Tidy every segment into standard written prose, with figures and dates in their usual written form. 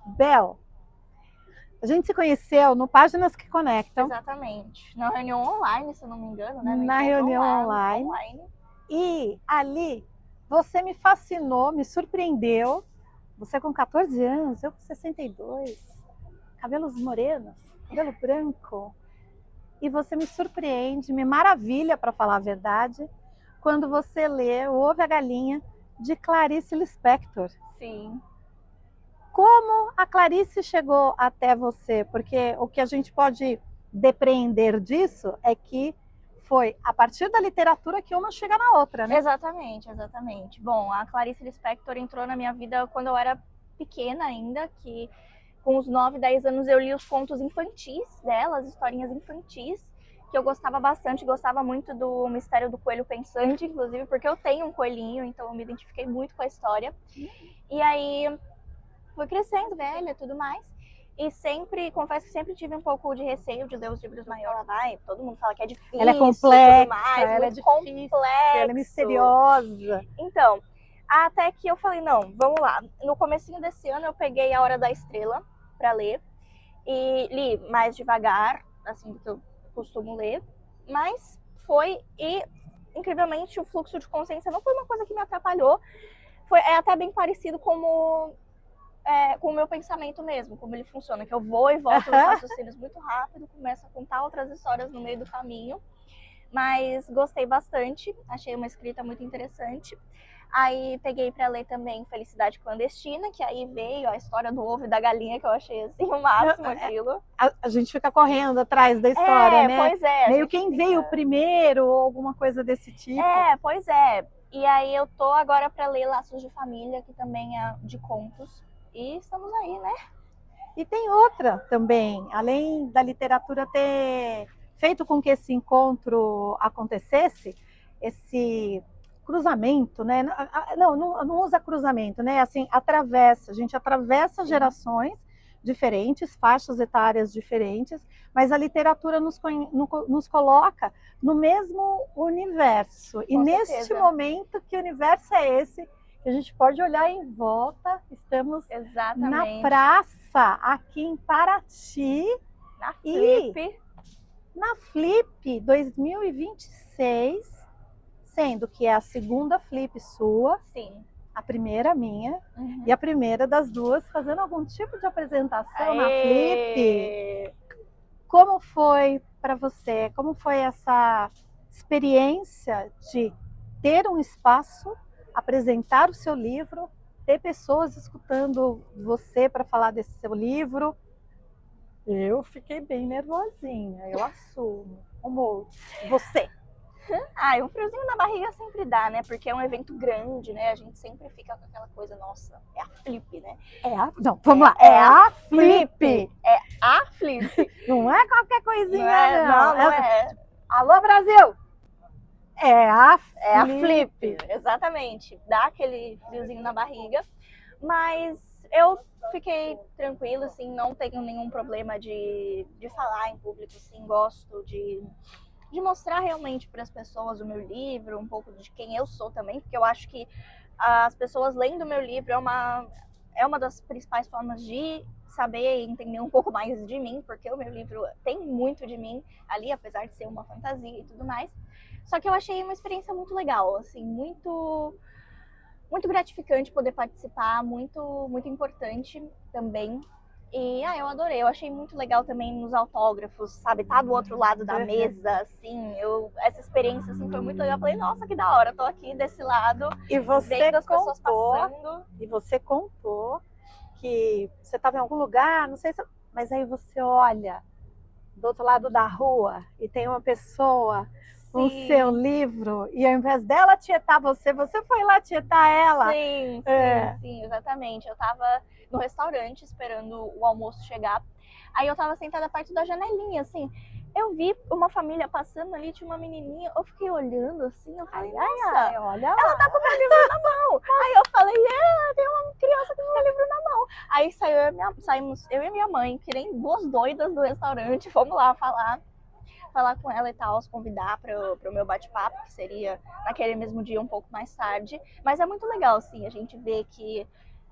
Bel, a gente se conheceu no Páginas que Conectam. Exatamente. Na reunião online, se eu não me engano, né? Na reunião online. E ali você me fascinou, me surpreendeu. Você com 14 anos, eu com 62, cabelos morenos, cabelo branco. E você me surpreende, me maravilha, para falar a verdade, quando você lê O Ovo e a Galinha, de Clarice Lispector. Sim. Como a Clarice chegou até você? Porque o que a gente pode depreender disso é que foi a partir da literatura que uma chega na outra, né? Exatamente, exatamente. Bom, a Clarice Lispector entrou na minha vida quando eu era pequena ainda, que com uns 9, 10 anos eu li os contos infantis dela, as historinhas infantis, que eu gostava bastante, gostava muito do Mistério do Coelho Pensante, inclusive porque eu tenho um coelhinho, então eu me identifiquei muito com a história. E aí fui crescendo, velha e tudo mais. E sempre, confesso que sempre tive um pouco de receio de ler os livros maiores. Vai, todo mundo fala que é difícil, ela é complexa, tudo mais, ela é difícil, complexo. ela é misteriosa. Então, até que eu falei, não, vamos lá. No comecinho desse ano eu peguei A Hora da Estrela para ler e li mais devagar, assim, do que eu costumo ler, mas foi, e incrivelmente o fluxo de consciência não foi uma coisa que me atrapalhou, é até bem parecido com o meu pensamento mesmo, como ele funciona, que eu vou e volto nos raciocínios muito rápido, começo a contar outras histórias no meio do caminho, mas gostei bastante, achei uma escrita muito interessante. Aí peguei para ler também Felicidade Clandestina, que aí veio a história do ovo e da galinha, que eu achei assim o máximo aquilo. A gente fica correndo atrás da história, né? Pois é. Meio quem veio primeiro ou alguma coisa desse tipo. Pois é. E aí eu tô agora para ler Laços de Família, que também é de contos. E estamos aí, né? E tem outra também, além da literatura ter feito com que esse encontro acontecesse, esse cruzamento, né? Não usa cruzamento, né? Assim, a gente atravessa gerações diferentes, faixas etárias diferentes, mas a literatura nos coloca no mesmo universo. E neste momento, que universo é esse? Que a gente pode olhar em volta, estamos na praça, aqui em Paraty, na Flip. E na Flip 2026, sendo que é a segunda Flip sua, sim, a primeira minha, e a primeira das duas fazendo algum tipo de apresentação na Flip. Como foi para você? Como foi essa experiência de ter um espaço, apresentar o seu livro, ter pessoas escutando você para falar desse seu livro? Eu fiquei bem nervosinha, eu assumo. Como você? Um friozinho na barriga sempre dá, né? Porque é um evento grande, né? A gente sempre fica com aquela coisa, nossa, é a Flip, né? Não, vamos lá, é a Flip. É a Flip. Não é qualquer coisinha, não. Não é. Alô, Brasil! É a Flip. Exatamente. Dá aquele friozinho na barriga. Mas eu fiquei tranquila, assim, não tenho nenhum problema de falar em público, assim, gosto de mostrar realmente para as pessoas o meu livro, um pouco de quem eu sou também, porque eu acho que as pessoas lendo o meu livro é uma das principais formas de saber e entender um pouco mais de mim, porque o meu livro tem muito de mim ali, apesar de ser uma fantasia e tudo mais. Só que eu achei uma experiência muito legal, assim, muito gratificante poder participar, muito importante também. E eu adorei, eu achei muito legal também nos autógrafos, sabe? Tá do outro lado da mesa, assim, essa experiência assim, foi muito legal. Eu falei, nossa, que da hora, tô aqui desse lado, e você vendo as pessoas passando. E você contou que você estava em algum lugar, não sei se, mas aí você olha do outro lado da rua e tem uma pessoa com o seu livro, e ao invés dela tietar você foi lá tietar ela. Sim, exatamente. Eu tava no restaurante esperando o almoço chegar. Aí eu tava sentada perto da janelinha, assim. Eu vi uma família passando ali, tinha uma menininha, eu fiquei olhando assim, eu falei, olha, ela tá com o meu livro na mão. Aí eu falei, tem uma criança com o meu livro na mão. Aí saímos eu e minha mãe, que nem duas doidas do restaurante, fomos lá falar com ela e tal, convidar para o meu bate-papo, que seria naquele mesmo dia um pouco mais tarde. Mas é muito legal, assim, a gente vê que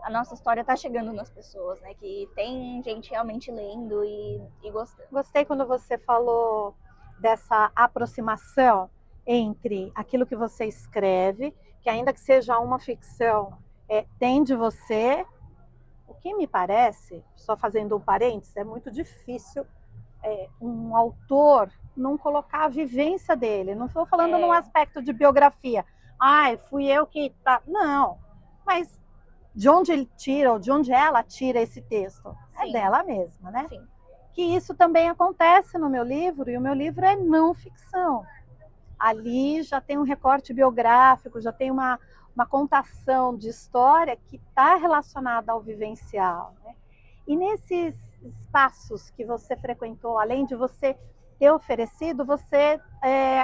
a nossa história está chegando nas pessoas, né? Que tem gente realmente lendo e gostando. Gostei quando você falou dessa aproximação entre aquilo que você escreve, que ainda que seja uma ficção, tem de você. O que me parece, só fazendo um parênteses, é muito difícil um autor não colocar a vivência dele. Não estou falando num aspecto de biografia. Ai, fui eu que... Não, mas de onde ele tira, ou de onde ela tira esse texto? Sim. É dela mesma, né? Sim. Que isso também acontece no meu livro, e o meu livro é não ficção. Ali já tem um recorte biográfico, já tem uma contação de história que está relacionada ao vivencial, né? E nesses espaços que você frequentou, além de você ter oferecido, você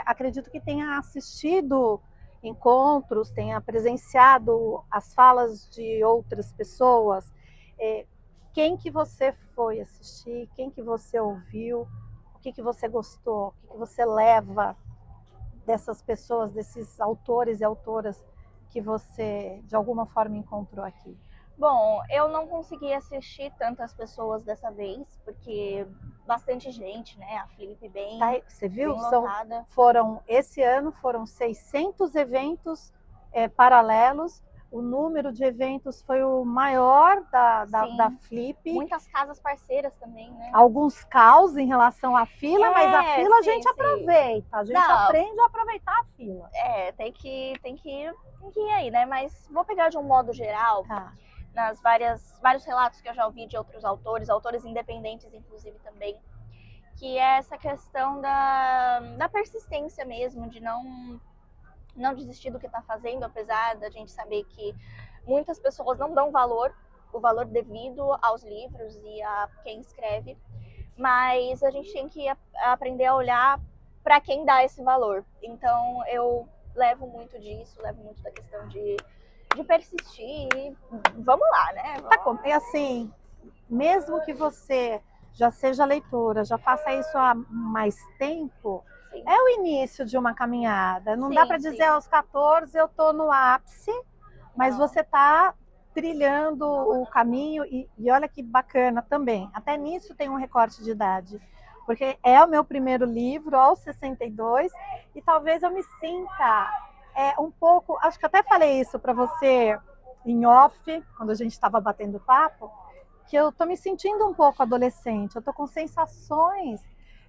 acredito que tenha assistido encontros, tenha presenciado as falas de outras pessoas. Quem que você foi assistir? Quem que você ouviu? O que que você gostou? O que que você leva dessas pessoas, desses autores e autoras que você de alguma forma encontrou aqui? Bom, eu não consegui assistir tantas pessoas dessa vez, porque bastante gente, né? A Flip bem, você viu? bem lotada. Esse ano foram 600 eventos paralelos. O número de eventos foi o maior da Flip. Muitas casas parceiras também, né? Alguns caos em relação à fila, mas a fila a gente aproveita. A gente aprende a aproveitar a fila. Tem que ir aí, né? Mas vou pegar de um modo geral. Tá. Nas vários relatos que eu já ouvi de outros autores independentes, inclusive, também, que é essa questão da persistência mesmo, de não desistir do que está fazendo, apesar da gente saber que muitas pessoas não dão o valor devido aos livros e a quem escreve, mas a gente tem que aprender a olhar para quem dá esse valor. Então eu levo muito disso, levo muito da questão de persistir e vamos lá, né? E assim, mesmo que você já seja leitora, já faça isso há mais tempo, sim, é o início de uma caminhada. Não dá para dizer aos 14 eu estou no ápice, mas você está trilhando o caminho e olha que bacana também. Até nisso tem um recorte de idade, porque é o meu primeiro livro, aos 62, e talvez eu me sinta um pouco, acho que até falei isso para você em off, quando a gente estava batendo papo, que eu estou me sentindo um pouco adolescente, eu estou com sensações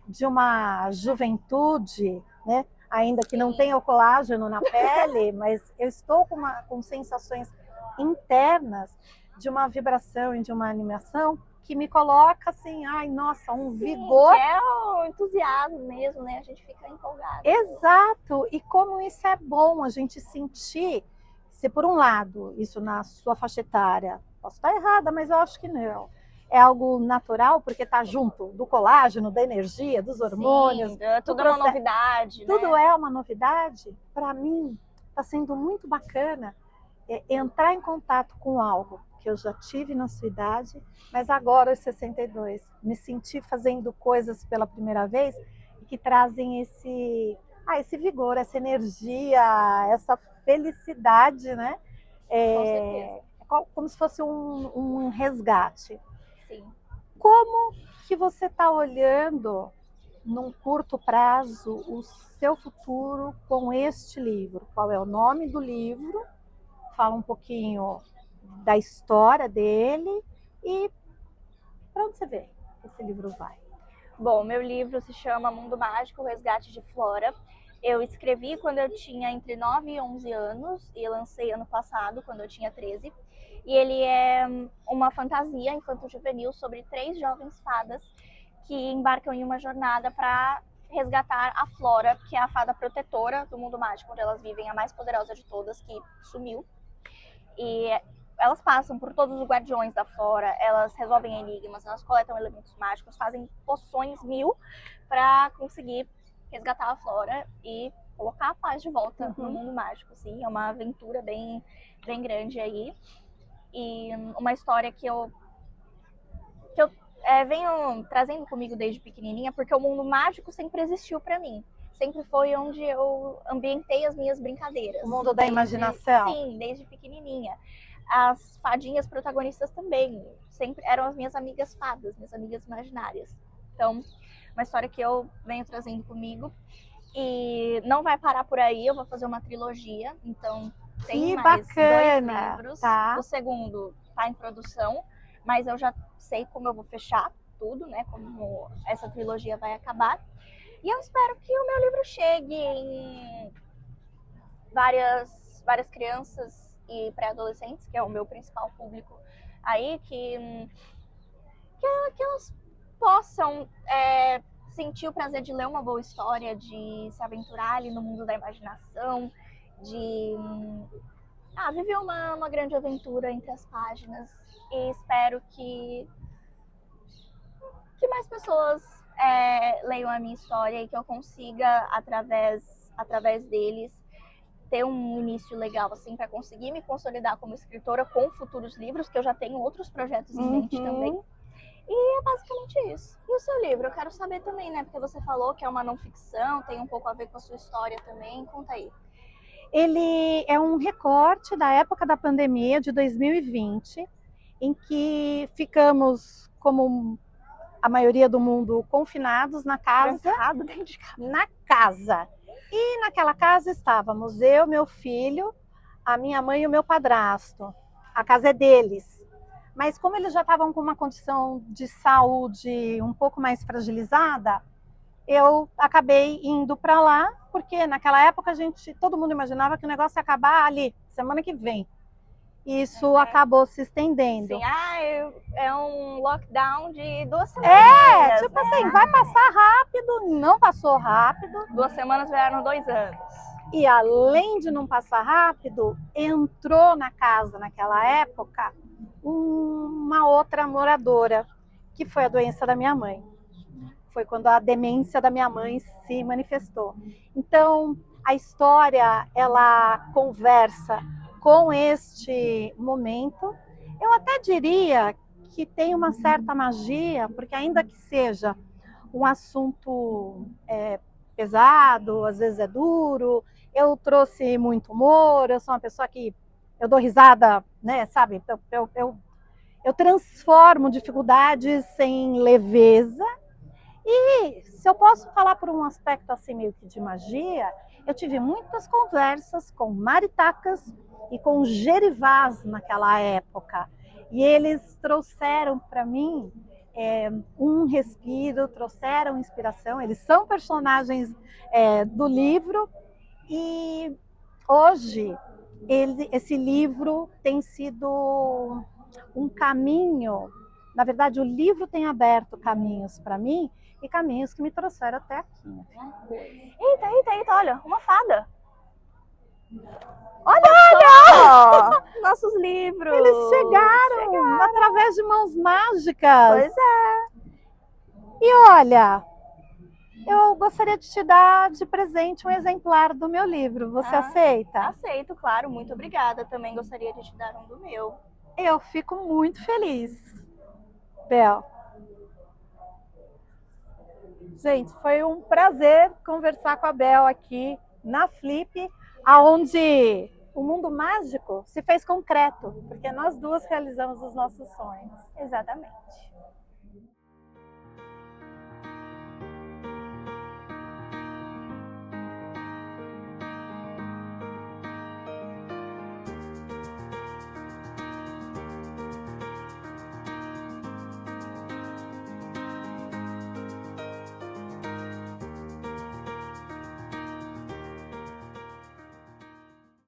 de uma juventude, né? Ainda que não tenha o colágeno na pele, mas eu estou com sensações internas de uma vibração e de uma animação que me coloca assim, ai, nossa, um vigor. Que é o entusiasmo mesmo, né? A gente fica empolgado. Exato, e como isso é bom a gente sentir, se por um lado, isso na sua faixa etária, posso estar errada, mas eu acho que não, é algo natural, porque está junto do colágeno, da energia, dos hormônios. Sim, tudo é uma novidade, tudo, né? É uma novidade. Para mim, está sendo muito bacana entrar em contato com algo que eu já tive na sua idade, mas agora aos 62, me sentir fazendo coisas pela primeira vez e que trazem esse vigor, essa energia, essa felicidade, né? Com certeza. Como se fosse um resgate. Sim. Como que você está olhando num curto prazo o seu futuro com este livro? Qual é o nome do livro? Fala um pouquinho da história dele e para onde você vê que esse livro vai? Bom, meu livro se chama Mundo Mágico, o Resgate de Flora. Eu escrevi quando eu tinha entre 9 e 11 anos e lancei ano passado, quando eu tinha 13. E ele é uma fantasia infanto-juvenil sobre 3 jovens fadas que embarcam em uma jornada para resgatar a Flora, que é a fada protetora do mundo mágico, onde elas vivem, a mais poderosa de todas, que sumiu. E elas passam por todos os guardiões da Flora, elas resolvem enigmas, elas coletam elementos mágicos, fazem poções 1000 para conseguir resgatar a Flora e colocar a paz de volta no mundo mágico. Sim, é uma aventura bem grande aí. E uma história que eu venho trazendo comigo desde pequenininha, porque o mundo mágico sempre existiu para mim. Sempre foi onde eu ambientei as minhas brincadeiras. O mundo da imaginação. Sim, desde pequenininha. as fadinhas protagonistas também. Sempre eram as minhas amigas fadas, minhas amigas imaginárias. Então, uma história que eu venho trazendo comigo. E não vai parar por aí, eu vou fazer uma trilogia. Então, tem mais bacana. 2 livros. Tá. O segundo está em produção, mas eu já sei como eu vou fechar tudo, né? Como essa trilogia vai acabar. E eu espero que o meu livro chegue em várias crianças e pré-adolescentes, que é o meu principal público aí, que elas possam sentir o prazer de ler uma boa história, de se aventurar ali no mundo da imaginação, de viver uma grande aventura entre as páginas. E espero que mais pessoas leiam a minha história e que eu consiga, através deles, ter um início legal, assim, para conseguir me consolidar como escritora com futuros livros, que eu já tenho outros projetos em mente também. E é basicamente isso. E o seu livro? Eu quero saber também, né? Porque você falou que é uma não ficção, tem um pouco a ver com a sua história também. Conta aí. Ele é um recorte da época da pandemia de 2020, em que ficamos, como a maioria do mundo, confinados na casa. Dentro de casa. Na casa. E naquela casa estávamos eu, meu filho, a minha mãe e o meu padrasto. A casa é deles. Mas como eles já estavam com uma condição de saúde um pouco mais fragilizada, eu acabei indo para lá, porque naquela época todo mundo imaginava que o negócio ia acabar ali, semana que vem. Isso acabou se estendendo. Sim, é um lockdown de 2 semanas. Tipo assim, vai passar rápido, não passou rápido. 2 semanas viraram 2 anos. E além de não passar rápido, entrou na casa naquela época uma outra moradora, que foi a doença da minha mãe. Foi quando a demência da minha mãe se manifestou. Então, a história, ela conversa com este momento. Eu até diria que tem uma certa magia, porque ainda que seja um assunto pesado, às vezes é duro, eu trouxe muito humor, eu sou uma pessoa que eu dou risada, né, sabe? Eu transformo dificuldades em leveza. E se eu posso falar por um aspecto assim meio que de magia, eu tive muitas conversas com maritacas e com gerivás naquela época. E eles trouxeram para mim um respiro, trouxeram inspiração. Eles são personagens do livro. E hoje esse livro tem sido um caminho. Na verdade, o livro tem aberto caminhos para mim e caminhos que me trouxeram até aqui. Eita, olha, uma fada. Olha! Nossos livros! Eles chegaram através de mãos mágicas. Pois é. E olha, eu gostaria de te dar de presente um exemplar do meu livro. Você aceita? Aceito, claro. Muito obrigada. Também gostaria de te dar um do meu. Eu fico muito feliz, Bel. Gente, foi um prazer conversar com a Bel aqui na Flip, aonde o mundo mágico se fez concreto, porque nós duas realizamos os nossos sonhos. Exatamente.